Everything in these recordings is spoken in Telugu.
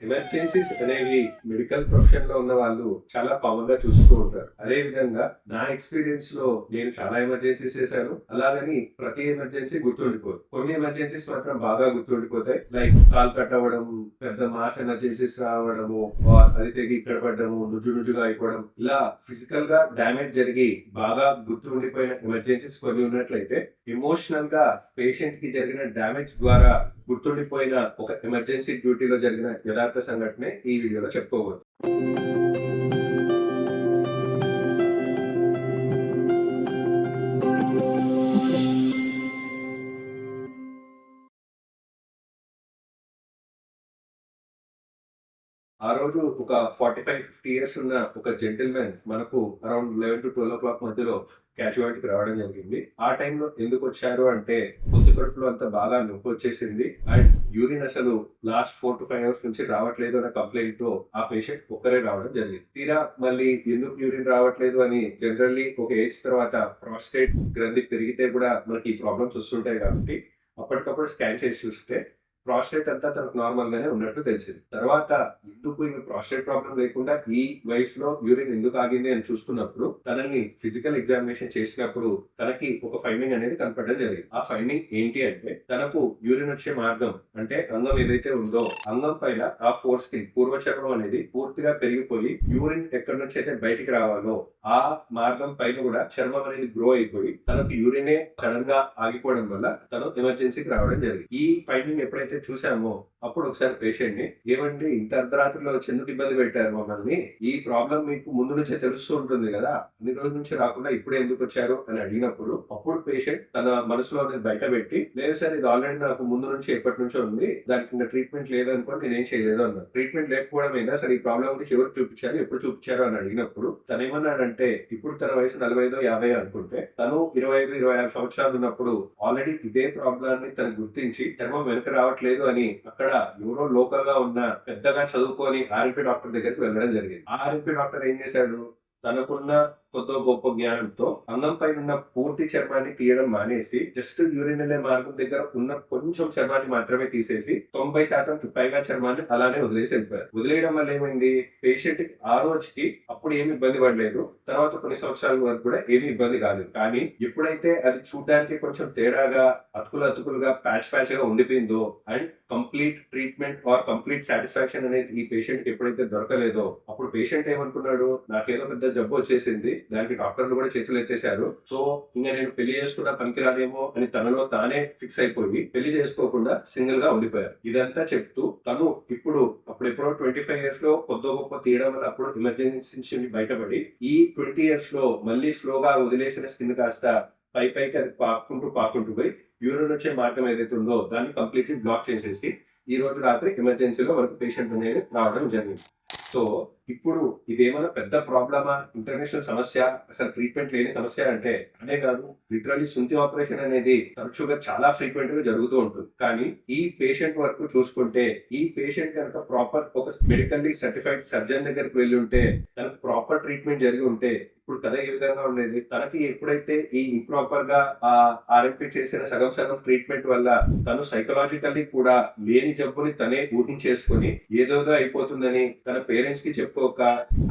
ఎమర్జెన్సీస్ అనేవి మెడికల్ ప్రొఫెషన్ లో ఉన్న వాళ్ళు చాలా కామన్ గా చూస్తూ ఉంటారు. అదే విధంగా నా ఎక్స్పీరియన్స్ లో నేను చాలా ఎమర్జెన్సీస్ చేశాను. అలాగని ప్రతి ఎమర్జెన్సీ గుర్తుండిపోదు. కొన్ని ఎమర్జెన్సీస్ మాత్రం బాగా గుర్తుండిపోతాయి. లైక్ కాల్ కట్ అవ్వడం, పెద్ద మాస్ ఎమర్జెన్సీస్ రావడము, అది తెగి ఇక్కడ పడ్డము, నుజ్జు నుజ్జుగా అయిపోవడం, ఇలా ఫిజికల్ గా డ్యామేజ్ జరిగి బాగా గుర్తుండిపోయిన ఎమర్జెన్సీస్ కొన్ని ఉన్నట్లయితే, ఎమోషనల్ గా పేషెంట్ కి జరిగిన డ్యామేజ్ ద్వారా గుర్తుండిపోయిన ఒక ఎమర్జెన్సీ డ్యూటీలో జరిగిన యథార్థ సంఘటనే ఈ వీడియోలో చెప్పుకోవచ్చు. ఆ రోజు ఒక 45-50 ఇయర్స్ ఉన్న ఒక జెంటిల్మెన్ మనకు అరౌండ్ 11 to 12 o'clock మధ్యలో క్యాజువాలిటీకి రావడం జరిగింది. ఆ టైంలో ఎందుకు వచ్చారు అంటే, పొత్తి కడుపులో అంతా బాగా నొప్పి వచ్చేసింది అండ్ యూరిన్ అసలు లాస్ట్ 4 to 5 hours నుంచి రావట్లేదు అనే కంప్లైంట్ తో ఆ పేషెంట్ ఒక్కరే రావడం జరిగింది. తీరా మళ్ళీ ఎందుకు యూరిన్ రావట్లేదు అని జనరల్లీ ఒక ఏజ్ తర్వాత ప్రాస్టేట్ గ్రంథి పెరిగితే కూడా మనకి ఈ ప్రాబ్లమ్స్ వస్తుంటాయి కాబట్టి అప్పటికప్పుడు స్కాన్ చేసి చూస్తే ప్రాస్టేట్ అంతా తనకు నార్మల్ గానే ఉన్నట్టు తెలిసింది. తర్వాత ఎందుకు ఈ ప్రాస్టేట్ ప్రాబ్లం లేకుండా ఈ వయసులో యూరిన్ ఎందుకు ఆగింది అని చూసుకున్నప్పుడు తనని ఫిజికల్ ఎగ్జామినేషన్ చేసినప్పుడు తనకి ఒక ఫైండింగ్ అనేది కనపడడం జరిగింది. ఆ ఫైండింగ్ ఏంటి అంటే, తనకు యూరిన్ వచ్చే మార్గం అంటే అంగం ఏదైతే ఉందో అంగం పైన ఆ ఫోర్స్ కి పూర్వచర్మం అనేది పూర్తిగా పెరిగిపోయి యూరిన్ ఎక్కడి నుంచి అయితే బయటికి రావాలో ఆ మార్గం పైన కూడా చర్మం అనేది గ్రో అయిపోయి తనకు యూరినే సడన్ గా ఆగిపోవడం వల్ల తను ఎమర్జెన్సీకి రావడం జరిగింది. ఈ ఫైండింగ్ ఎప్పుడైతే చూసామో అప్పుడు ఒకసారి పేషెంట్ ని, ఏమండి ఇంత అర్ధరాత్రిలో వచ్చి ఎందుకు ఇబ్బంది పెట్టారు మమ్మల్ని, ఈ ప్రాబ్లం మీకు ముందు నుంచే తెలుస్తూ ఉంటుంది కదా, ఇన్ని రోజుల నుంచి రాకుండా ఇప్పుడే ఎందుకు వచ్చారు అని అడిగినప్పుడు అప్పుడు పేషెంట్ తన మనసులో బయట పెట్టి, లేదు సార్ ఇది ఆల్రెడీ నాకు ముందు నుంచి ఎప్పటి నుంచో ఉంది, దానికి ఇంకా ట్రీట్మెంట్ లేదనుకోని నేనేం చేయలేదు అన్నారు. ట్రీట్మెంట్ లేకపోవడం ఏందా, సరే ఈ ప్రాబ్లం గురించి ఎవరు చూపించారు, ఎప్పుడు చూపించారు అని అడిగినప్పుడు తను ఏమన్నాడంటే, ఇప్పుడు తన వయసు 45-50 అనుకుంటే తను 25-26 సంవత్సరాలు ఉన్నప్పుడు ఆల్రెడీ ఇదే ప్రాబ్లాన్ని తను గుర్తించి చర్మం వెనక రావట్లేదు అని అక్కడ ఎవరో లోకల్ గా ఉన్న పెద్దగా చదువుకొని ఆర్ఎంపీ డాక్టర్ దగ్గరికి వెళ్ళడం జరిగింది. ఆ ఆర్ఎంపీ డాక్టర్ ఏం చేశాడు, తనకున్న కొద్ది గొప్ప జ్ఞానంతో అంగం పైన ఉన్న పూర్తి చర్మాన్ని తీయడం మానేసి జస్ట్ యూరిన్ వెళ్ళే మార్గం దగ్గర ఉన్న కొంచెం చర్మాన్ని మాత్రమే తీసేసి 90% పైగా చర్మాన్ని అలానే వదిలేసి వెళ్ళిపోయారు. వదిలేయడం వల్ల ఏమైంది, పేషెంట్ ఆ రోజుకి అప్పుడు ఏమి ఇబ్బంది పడలేదు, తర్వాత కొన్ని సంవత్సరాల వరకు కూడా ఏమి ఇబ్బంది కాలేదు. కానీ ఎప్పుడైతే అది చూడడానికి కొంచెం తేడాగా అతుకులుగా ప్యాచ్ గా ఉండిపోయిందో and complete treatment or complete satisfaction అనేది ఈ పేషెంట్ కి ఎప్పుడైతే దొరకలేదో అప్పుడు పేషెంట్ ఏమనుకున్నాడు, నాకేదో పెద్ద జబ్బు వచ్చేసింది, దానికి డాక్టర్లు కూడా చేతులు ఎత్తేశారు, సో ఇంకా నేను పెళ్లి చేసుకున్నా పనికిరాదేమో అని తనలో తానే ఫిక్స్ అయిపోయి పెళ్లి చేసుకోకుండా సింగిల్ గా ఉండిపోయారు. ఇదంతా చెప్తూ తను ఇప్పుడు అప్పుడెప్పుడో 25 years లో కొద్ది గొప్ప తీయడం వల్ల అప్పుడు ఎమర్జెన్సీ నుంచి బయటపడి ఈ 20 years లో మళ్ళీ స్లోగా వదిలేసిన స్కిన్ కాస్త పైకి అది పాకుంటూ పోయి యూరిన్ వచ్చే మార్గం ఏదైతే ఉందో దాన్ని కంప్లీట్లీ బ్లాక్ చేసేసి ఈ రోజు రాత్రి ఎమర్జెన్సీలో మనకు పేషెంట్ అనేది రావడం జరిగింది. సో ఇప్పుడు ఇదేమైనా పెద్ద ప్రాబ్లమా, ఇంటర్నేషనల్ సమస్య, అసలు ట్రీట్మెంట్ లేని సమస్య అంటే అనే కాదు. లిటరల్లీ సుంతి ఆపరేషన్ అనేది తరచుగా చాలా ఫ్రీక్వెంట్ గా జరుగుతూ ఉంటుంది. కానీ ఈ పేషెంట్ వరకు చూసుకుంటే ఈ పేషెంట్ కనుక ప్రాపర్ ఒక మెడికల్లీ సర్టిఫైడ్ సర్జన్ దగ్గరికి వెళ్ళి ఉంటే, తనకు ప్రాపర్ ట్రీట్మెంట్ జరిగి ఉంటే ఇప్పుడు కథ ఏ విధంగా ఉండేది. తనకి ఎప్పుడైతే ఈ ఇంప్రాపర్ గా ఆ ఆర్ఎంపీ చేసిన సగం ట్రీట్మెంట్ వల్ల తను సైకలాజికల్లీ కూడా లేని జబ్బుని తనే ఊహించేసుకొని ఏదోదో అయిపోతుందని తన పేరెంట్స్ కి చెప్పుకోక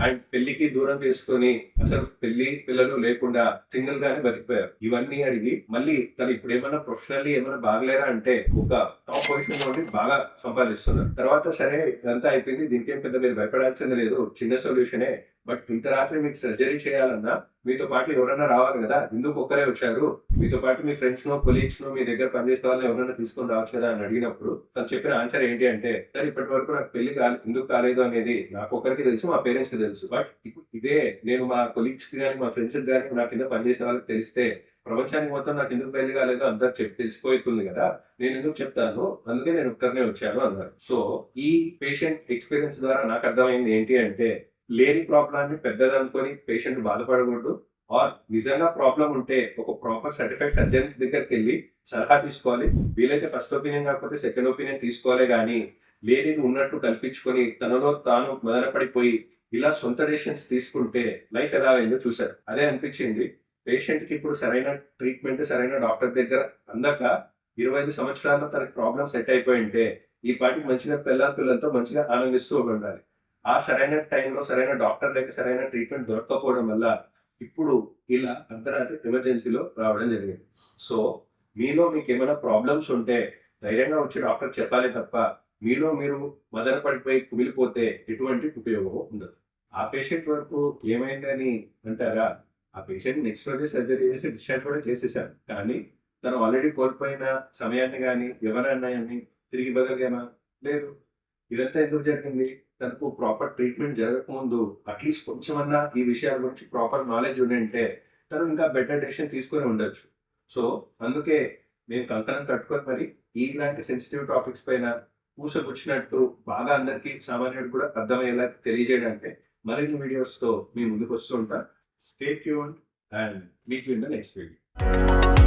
అండ్ పెళ్లికి దూరం చేసుకొని అసలు పెళ్లి పిల్లలు లేకుండా సింగిల్ గానే బతికిపోయారు. ఇవన్నీ అడిగి మళ్ళీ తను ఇప్పుడు ఏమైనా ప్రొఫెషనల్లీ ఏమైనా బాగలేరా అంటే ఒక టాప్ పొజిషన్ లో బాగా సంపాదిస్తున్నారు. తర్వాత సరే ఇదంతా అయిపోయింది, దీనికేం పెద్ద మీరు భయపడాల్సింది లేదు, చిన్న సొల్యూషనే. బట్ ఇంత రాత్రి మీకు సర్జరీ చేయాలన్నా మీతో పాటు ఎవరైనా రావాలి కదా, ఎందుకు ఒక్కరే వచ్చారు, మీతో పాటు మీ ఫ్రెండ్స్ నో కొలీగ్స్ నో మీ దగ్గర పనిచేసే వాళ్ళని ఎవరైనా తీసుకొని రావచ్చు కదా అని అడిగినప్పుడు తను చెప్పిన ఆన్సర్ ఏంటి అంటే, సరే ఇప్పటి వరకు నాకు పెళ్లి ఎందుకు కాలేదు అనేది నాకు ఒక్కరికి తెలుసు, మా పేరెంట్స్ కి తెలుసు, బట్ ఇప్పుడు ఇదే నేను మా కొలీగ్స్ కి కానీ మా ఫ్రెండ్స్ కి కానీ నా కింద పనిచేసే వాళ్ళకి తెలిస్తే ప్రపంచానికి మొత్తం నాకు ఎందుకు పెళ్లి కాలేదో అందరు తెలిసిపోతుంది కదా, నేను ఎందుకు చెప్తాను, అందుకే నేను ఒక్కరినే వచ్చాను అన్నారు. సో ఈ పేషెంట్ ఎక్స్పీరియన్స్ ద్వారా నాకు అర్థమైంది ఏంటి అంటే, లేని ప్రాబ్లాన్ని పెద్దదనుకొని పేషెంట్ బాధపడకూడదు. ఆర్ నిజంగా ప్రాబ్లం ఉంటే ఒక ప్రాపర్ సర్టిఫైడ్ సర్జన్ దగ్గరికి వెళ్ళి సలహా తీసుకోవాలి. వీలైతే ఫస్ట్ ఒపీనియన్ కాకపోతే సెకండ్ ఒపీనియన్ తీసుకోవాలి. కానీ లేనిది ఉన్నట్టు కల్పించుకొని తనలో తాను మదనపడిపోయి ఇలా సొంత డెసిషన్స్ తీసుకుంటే లైఫ్ ఎలా అయిందో చూశారు. అదే అనిపించింది. పేషెంట్ కి ఇప్పుడు సరైన ట్రీట్మెంట్ సరైన డాక్టర్ దగ్గర అందక 25 సంవత్సరాల్లో తనకి ప్రాబ్లం సెట్ అయిపోయి ఉంటే ఈ పాటికి మంచిగా పిల్లలతో మంచిగా ఆనందిస్తూ ఉండాలి. ఆ సరైన టైంలో సరైన డాక్టర్ లేక సరైన ట్రీట్మెంట్ దొరక్కపోవడం వల్ల ఇప్పుడు ఇలా అర్ధరాత్రి ఎమర్జెన్సీలో రావడం జరిగింది. సో, మీలో మీకేమైనా ప్రాబ్లమ్స్ ఉంటే ధైర్యంగా వచ్చి డాక్టర్‌కి చెప్పాలే తప్ప, మీలో మీరు మదనపడిపోయి కుమిలిపోతే ఎటువంటి ఉపయోగము ఉండదు. ఆ పేషెంట్ వరకు ఏమైందని అంటారా? ఆ పేషెంట్ నెక్స్ట్ రోజే సర్జరీ చేసి డిశ్చార్జ్ కూడా చేసేసారు. కానీ తను ఆల్రెడీ కోల్పోయిన సమయాన్ని గాని, యవ్వనాన్ని తిరిగి ఇవ్వగలిగామా? లేదు. ఇదంతా ఎందుకు జరిగింది? తనకు ప్రాపర్ ట్రీట్మెంట్ జరగకముందు అట్‌లీస్ట్ కొంచెమన్నా ఈ విషయాల గురించి ప్రాపర్ నాలెడ్జ్ ఉండింటే తను ఇంకా బెటర్ డెసిషన్ తీసుకొని ఉండొచ్చు. సో, అందుకే మేము కంకణం కట్టుకొని మరి ఇలాంటి సెన్సిటివ్ టాపిక్స్ పైన పూసగుచ్చినట్టు బాగా అందరికీ సామాన్యుడికి కూడా అర్థమయ్యేలా తెలియజేయడానికి మరిన్ని వీడియోస్‌తో మీ ముందుకు వస్తూ ఉంటా. Stay tuned and meet you in the next video.